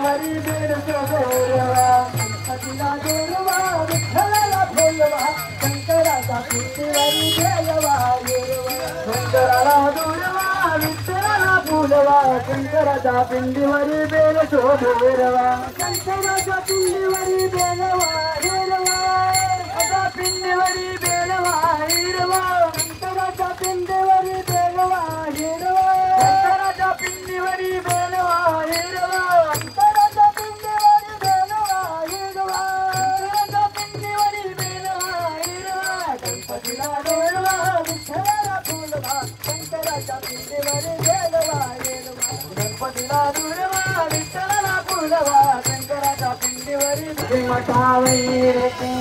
पिंडीवरी bell शोभेरवा गणपतीला गोरवा विठ्ठलाला फुलवा शंकराचा पिंडीवरी बेलवा शंकराला गोरवा विठ्ठलाला फुलवा शंकराचा पिंडीवरी बेल शोभेरवा शंकराच्या पिंडीवरी बेलवा हिरवा आता पिंडीवरी बेलवा हिरवा शंकराच्या पिंडीवरी बेलवा हिरवा शंकराच्या पिंडीवरी बेलवा हिरवा शंकराच्या पिंडीवरी बेलवा हिरवा शंकराच्या पिंडीवरी बेलवा हिरवा गणपतीला गोरवा विठ्ठलाला फुलवा शंकराच्या पिंडीवरी बेलवा हिरवा गणपतीला गोरवा विठ्ठलाला फुलवा शंकराच्या पिंडीवरी मठावैर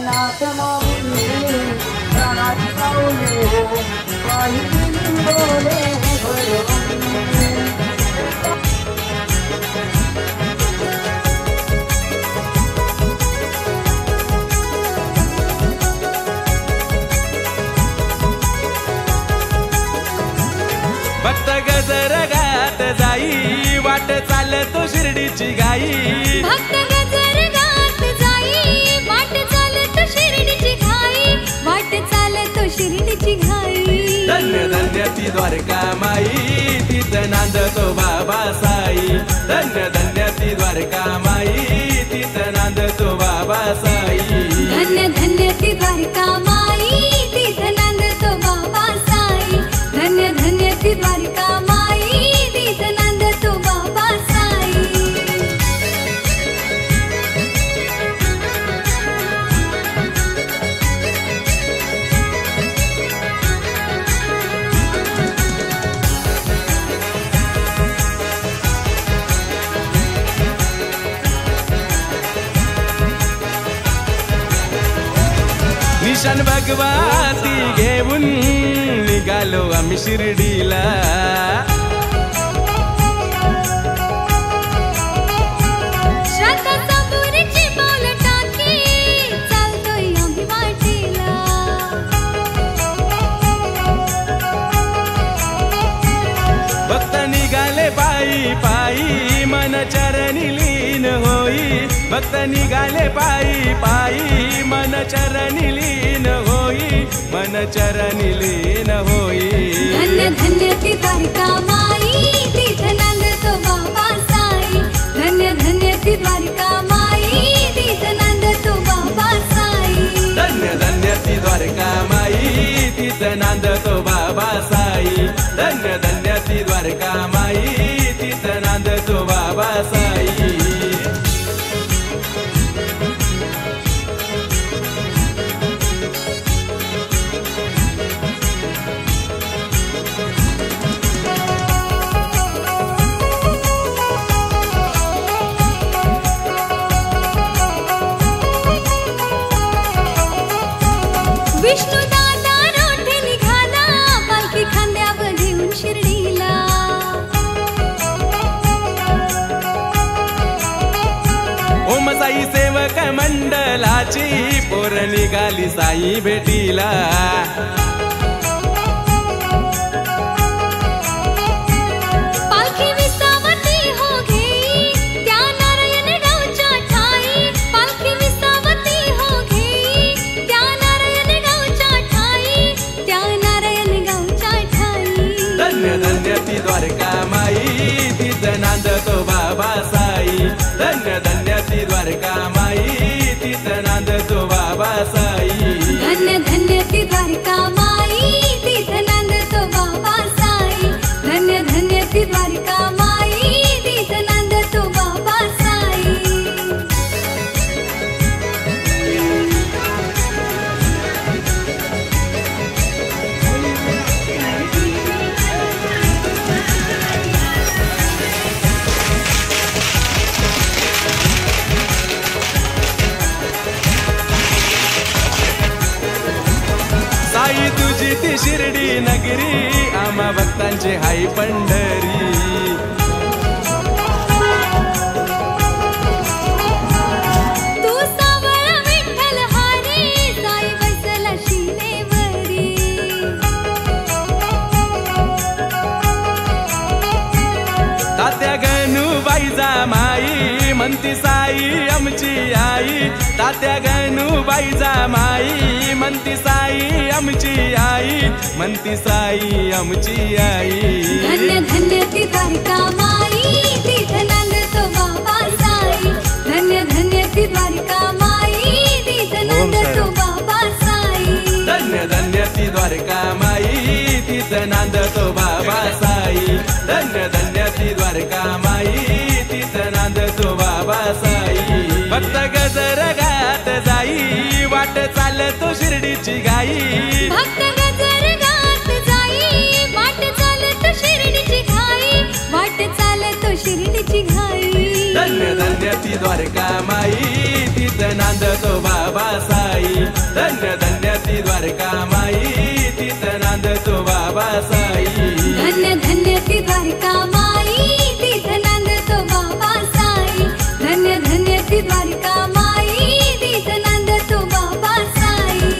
नाथ माऊली प्राणाची माऊली पाहिजे डोले भक्त गजर गात जाई वाट चालतो शिर्डीची गाई भक्त गजर गात जाई वाट चालतो शिर्डीची घाई वाट चालतो शिर्डीची घाई धन्य धन्य ती द्वारका माई तिथं नांदतो बाबा साई धन्य धन्य ती द्वारका माई तिथं नांदतो बाबा साई धन्य धन्य ती द्वारका माई तिथं नांदतो बाबा साई धन्य धन्य ती द्वारका माई तिथं नांदतो बाबा साई निशान भगवती घेऊन निघालो आम्ही शिर्डीला श्रद्धा सबुरीची पाऊल टाकी चालतोय आम्ही वाटेला भक्त निघाले पायी पायी मन चरणी लीन होई भक्त निघाले पायी पायी मन चरणी लीन होई मन चरणी लीन होई धन्य धन्य ती द्वारका माई तिथं नांदतो बाबा साई धन्य धन्य ती द्वारका माई तिथं नांदतो बाबा साई धन्य धन्य ती द्वारका माई तिथं नांदतो बाबा साई धन्य धन्य ती द्वारका माई तिथं नांदतो बाबा साई विष्णू दादा रोठे निघाला पालखी खांद्यावर घेऊन शिर्डीला ओम साई सेवक मंडलाची पोर निघाली साई भेटीला पालखी विसावती हो घेई त्या नारायण गावच्या ठाई पालखी विसावती हो घेई त्या नारायण गावच्या ठाई त्या नारायण गावच्या ठाई धन्य धन्य ती द्वारका माई तिथं नांदतो बाबा साई धन्य धन्य ती द्वारका माई तिथं नांदतो बाबा साई धन्य धन्य ती द्वारका माई तिथं नांदतो बाबा साई धन्य धन्य ती द्वारका माई तिथं नांदतो बाबा साई साई तुझी ती शिर्डी नगरी आम्हा भक्तांची हाई पंढरी तू सावळा विठ्ठल हारी साई बसला शिनेवरी तात्या गणूबाईचा माई म्हणती साई आमची आई तात्या गणूबाईचा माई म्हणती साई आमची आई म्हणती साई आमची आई धन्य धन्य ती द्वारका माई तिथं नांदतो बाबा साई धन्य धन्य ती द्वारका माई तिथं नांदतो बाबा साई धन्य धन्य ती द्वारका माई तिथं नांदतो बाबा साई धन्य धन्य ती द्वारका माई तिथं नांदतो बाबा साई भक्त गजर गात जाई वाट चालतो शिर्डीची गाई भक्त गजर गात जाई वाट चालतो शिर्डीची घाई वाट चालतो शिर्डीची घाई धन्य धन्य ती द्वारका माई तिथं नांदतो बाबा साई धन्य धन्य ती द्वारका माई तिथं नांदतो बाबा साई धन्य धन्य ती द्वारका माई तिथं नांदतो बाबा साई धन्य धन्य ती द्वारका माई तिथं नांदतो बाबा साई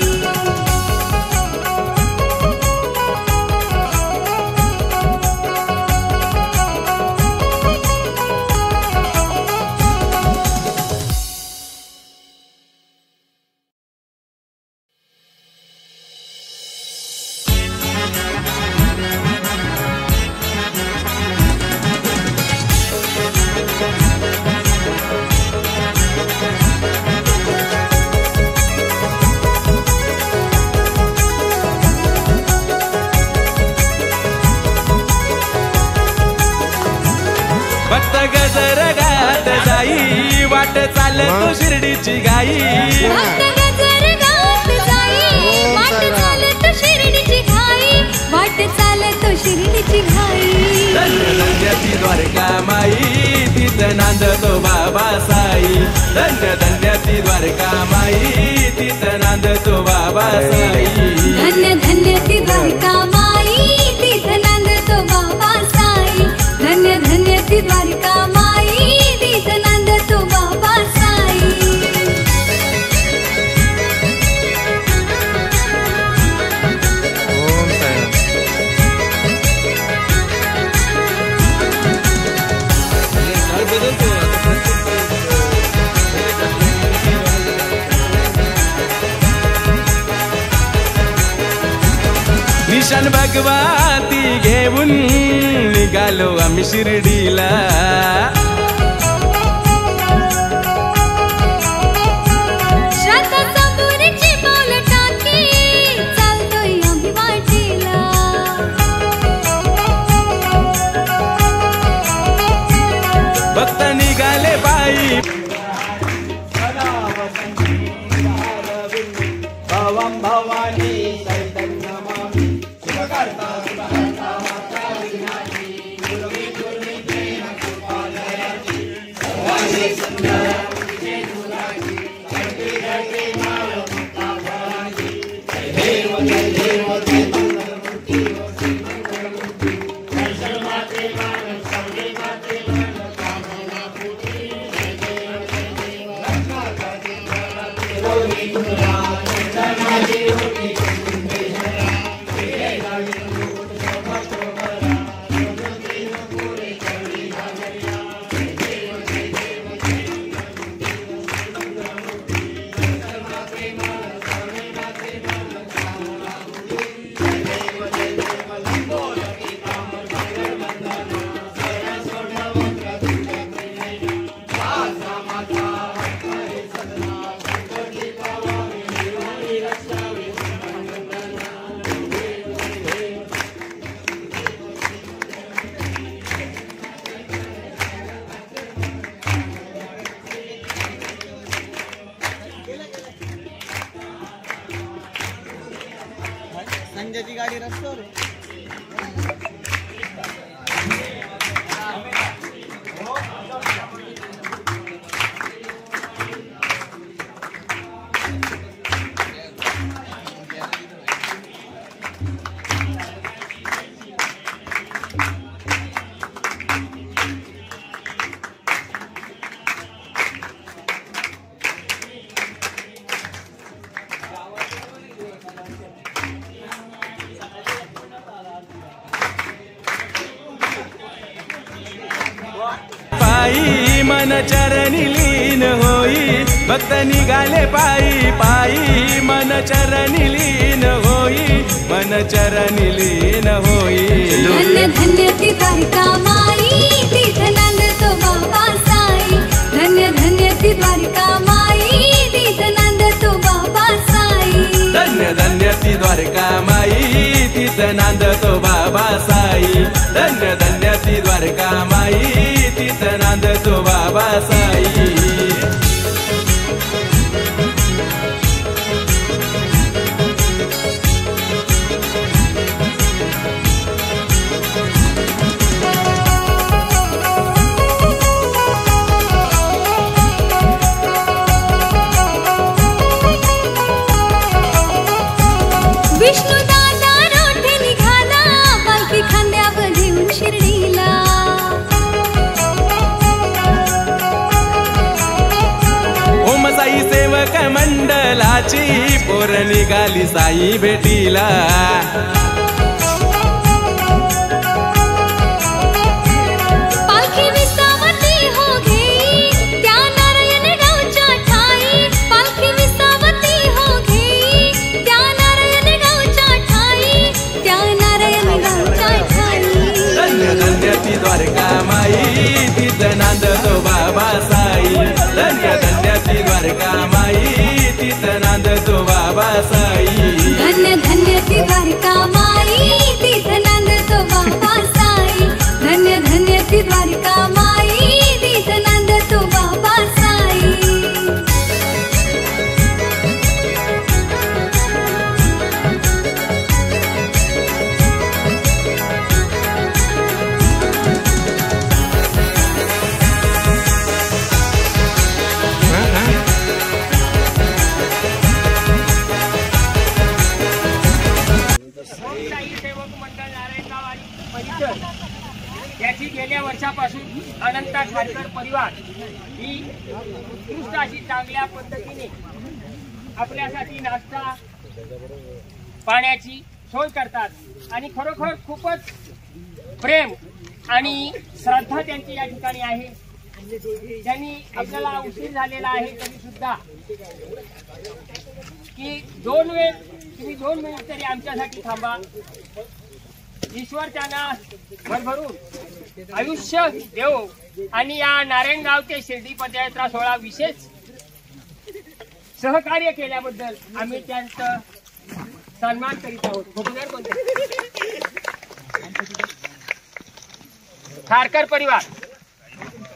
भक्त गजर गात जाई वाट चालतो शिर्डीची गाई भक्त गजर गात जाई वाट चालतो शिर्डीची घाई वाट चालतो शिर्डीची घाई धन्य धन्य ती द्वारका माई तिथं नांदतो बाबा साई धन्य धन्य ती द्वारका माई तिथं नांदतो बाबा साई धन्य धन्य ती द्वारका माई तिथं नांदतो बाबा साई धन्य धन्य ती द्वारका माई तिथं नांदतो बाबा साई निशान भगवती घेऊन निघालो आम्ही शिर्डीला श्रद्धा सबुरीची पाऊल टाकी चालतोय आम्ही वाटेला भक्त निघाले बाई भवं भवानी चैतन्यमामि शिवकर्ता सुभकर्ता माता विघ्नानि गुरुवे गुरुवे प्रेम कृपालयाति सर्वाणि सुन्दर विजय दुरानि जगति जगति मालो मुक्ता भवानि जय देव जय मंगलमूर्ति मंगलमूर्ति जय सर्वमाते मानव सर्वे माते मानव कामना पूर्ति जय देव रत्नाकरते वरते रोगी दुरानि समाधि होती कुंभेश्वरा हे गाड़ी मुकुट शोभा शोभरा पूरे कवि घाघरिया जय देव जय देव जय सर्वमाते मानव सर्वे माते मानव कामना पूर्ति जय देव लंबोल पीताम्बर मंगल वंदना सरस्वती वक्र तुंग माता माता हरे सदना संकटी पावामी निर्वाणी रक्षावे सर्वमंगलना संजयची गाडी रस्त्यावर आहे. पायी मन मन चरणी लीन होई भक्त निघाले पायी पायी मन चरणी लीन होई मन चरणी लीन होई धन्य धन्य ती द्वारका माई तीर्थ नांदतो बाबा साई धन्य धन्य ती द्वारका माई तीर्थ नांदतो बाबा साई धन्य धन्य ती द्वारका माई तीर्थ नांदतो बाबा साई धन्य धन्य ती द्वारका माई तीर्थ नांदतो बाबा साई विष्णू दादा रोठे निघाला पालखी खांद्यावर घेऊन शिर्डीला ओम साई सेवक मंडलाची पोर निघाली साई भेटीला पालखी विसावती हो घेई त्या नारायण गावच्या ठाई पालखी विसावती हो घेई त्या नारायण गावच्या ठाई त्या नारायण गावच्या ठाई धन्य धन्य ती द्वारका माई तीर्थ नांदतो बाबा साई धन्य धन्य ती द्वारका माई तीर्थ नांदतो बाबा साई धन्य धन्य ती द्वारका माई तीर्थ नांदतो बाबा साई धन्य धन्य ती द्वारका माई तीर्थ नांदतो बाबा साई साई सेवक मंडळ नारायणगाव आणि परिसर याची गेल्या वर्षापासून अनंत खारकर परिवार ही उत्कृष्ट अशी चांगल्या पद्धतीने आपल्यासाठी नाश्ता पाण्याची सोय करतात आणि खरोखर खूपच प्रेम आणि श्रद्धा त्यांची या ठिकाणी आहे. त्यांनी आपल्याला उशीर झालेला आहे तरी सुद्धा की तुम्ही 2 मिनिट तरी आमच्यासाठी थांबा. ईश्वर त्यांना भरभरून आयुष्य देव आणि या नारायणगाव ते शिर्डी पदयात्रा सोहळा विशेष सहकार्य केल्याबद्दल आम्ही त्यांचा सन्मान करीत आहोत. खारकर परिवार.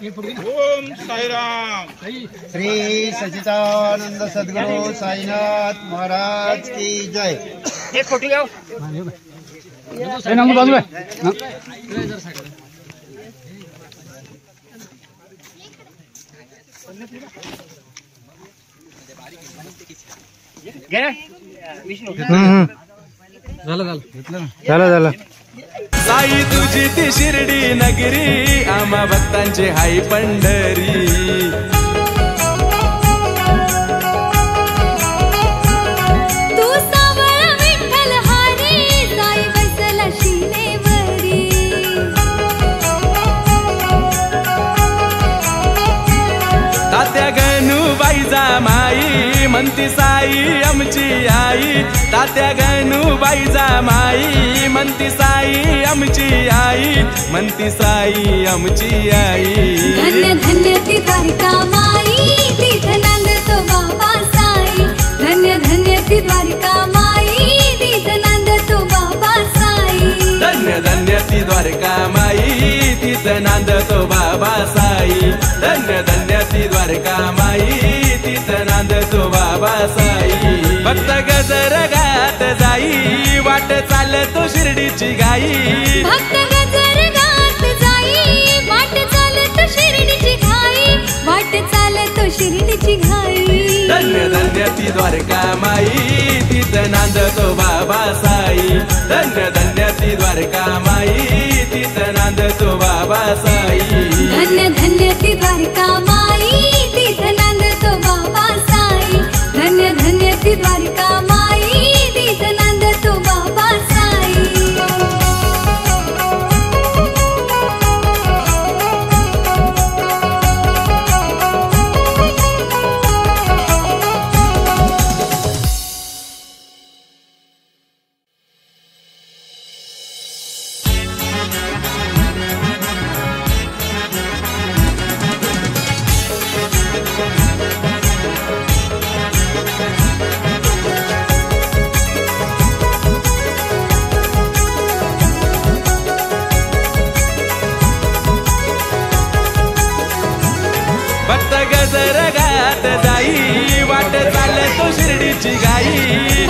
ओम साईराम. श्री सच्चिदानंद सद्गुरु साईनाथ महाराज की जय. एक फोटो घ्या. विष्णू झालं साई तुझी ती शिर्डी नगरी आम्हा भक्तांची हाई पंढरी. तू सावळा विठ्ठल हारी साई बसला शिनेवरी. तात्या गणूबाई जा माई म्हणती साई आमची आई. तात्या गणूबाई जा माई म्हणती साई आमची आई. म्हणती साई आमची आई. धन्य धन्य ती द्वारका माई तीर्थ नांदतो बाबा साई. धन्य धन्य ती द्वारका माई तीर्थ नांदतो बाबा साई. धन्य धन्य ती द्वारका माई तीर्थ नांदतो बाबा साई. धन्य धन्य ती द्वारका माई तीर्थ नांदतो बाबा साई. भक्त गजर गात जाई वाट चालतो शिर्डीची गाई. भक्त गजर गात जाई वाट चालतो शिर्डीची घाई. वाट चालतो शिर्डीची घाई. धन्य धन्य ती द्वारका माई तीर्थ नांदतो बाबा साई. धन्य धन्य ती द्वारका माई तीर्थ नांदतो बाबा साई. धन्य धन्य ती द्वारका माई तीर्थ नांदतो बाबा साई. धन्य धन्य ती द्वारका माई तीर्थ नांदतो बाबा साई. तो शिर्डीची गाई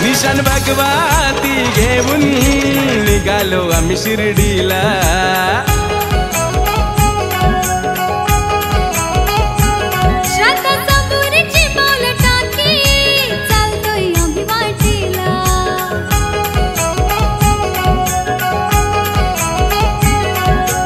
निशान भगवती घेऊन निघालो आम्ही शिर्डीला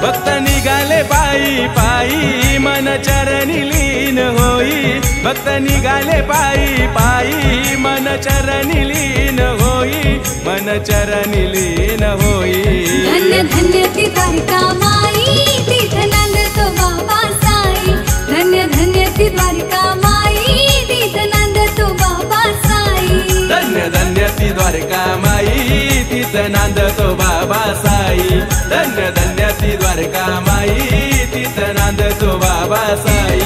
भक्त निघाले पायी पायी मन चरणी लीन होई भक्त निघाले पायी पायी मन चरणी लीन होई मन चरणी लीन होई धन्य धन्य ती द्वारका माई तीर्थ नांदतो बाबा साई धन्य धन्य ती द्वारका माई तीर्थ नांदतो बाबा साई धन्य धन्य ती द्वारका माई तीर्थ नांदतो बाबा साई धन्य धन्य ती द्वारका माई तीर्थ नांदतो बाबा साई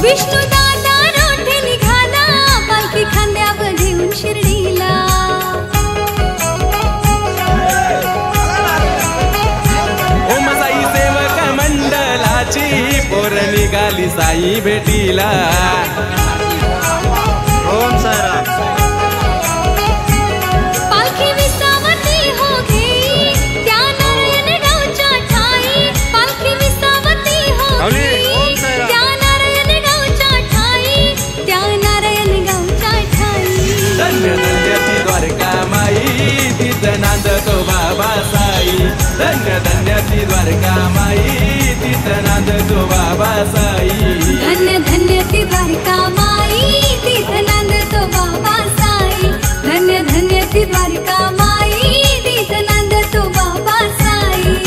विष्णू दादा रोठे निघाला पालखी खांद्यावर घेऊन शिर्डीला ओम साई सेवक मंडलाची पोर निघाली साई भेटीला ओम साईराम पालखी विसावती हो घेई त्या नारायण गावच्या ठाई पालखी विसावती हो घेई त्या नारायण गावच्या ठाई त्या नारायण गावच्या ठाई धन्य धन्य ती द्वारका माई तिथं नांदतो बाबा साई धन्य धन्य ती द्वारका माई तिथं नांदतो बाबा साई धन्य धन्य ती द्वारका माई तीर्थ नांदतो बाबा साई धन्य धन्य ती द्वारका माई तीर्थ नांदतो बाबा साई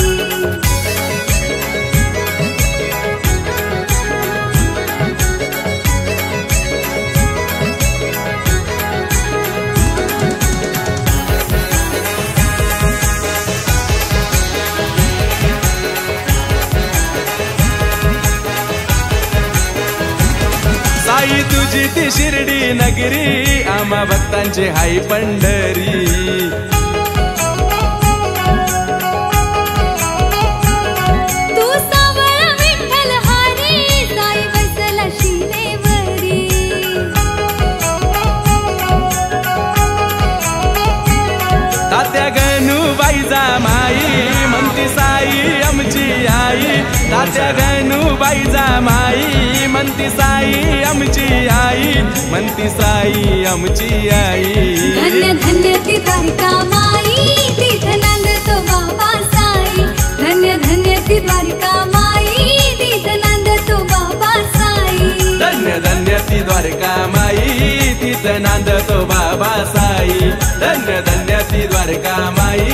साई तुझी ती शिर्डी नगरी आम्हा भक्तांची हाई पंढरी तू सावळा विठ्ठल हारी साई बसला शिरेवरी तात्या गणूबाईचा माई म्हणती साई आमची आई तात्या गणूबाईचा माई म्हणती साई आमची आई म्हणती साई आमची आई धन्य धन्य ती द्वारका माई तीर्थ नांदतो बाबा साई धन्य धन्य ती ती द्वारका माई तिथं नांदतो बाबा साई धन्य धन्य ती द्वारका माई तिथं नांदतो बाबा साई धन्य धन्य ती द्वारका माई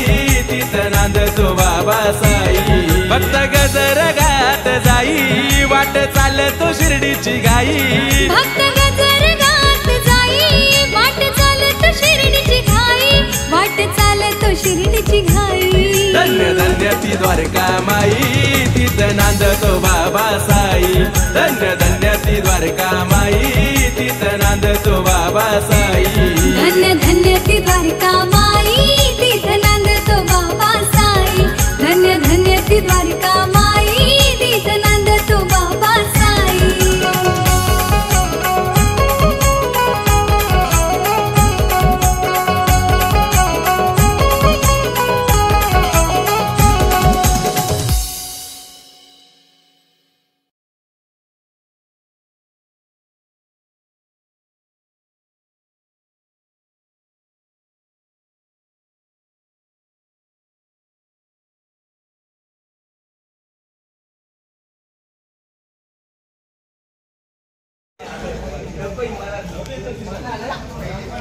तिथं नांदतो बाबा साई भक्त गजर गात जाई वाट चालतो शिर्डीची गाई भक्त गजर गात जाई वाट चालतो शिर्डीची घाई वाट चालतो शिर्डीची घाई धन्य धन्य ती द्वारका माई तिथं नांदतो बाबा साई धन्य धन्य ती द्वारका माई तिथं नांदतो बाबा साई धन्य धन्य ती द्वारका माई तिथं नांदतो बाबा साई धन्य धन्य ती द्वारका माई तिथं नांदतो बाबा साई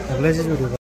सगळ्याचीच व्हिडिओ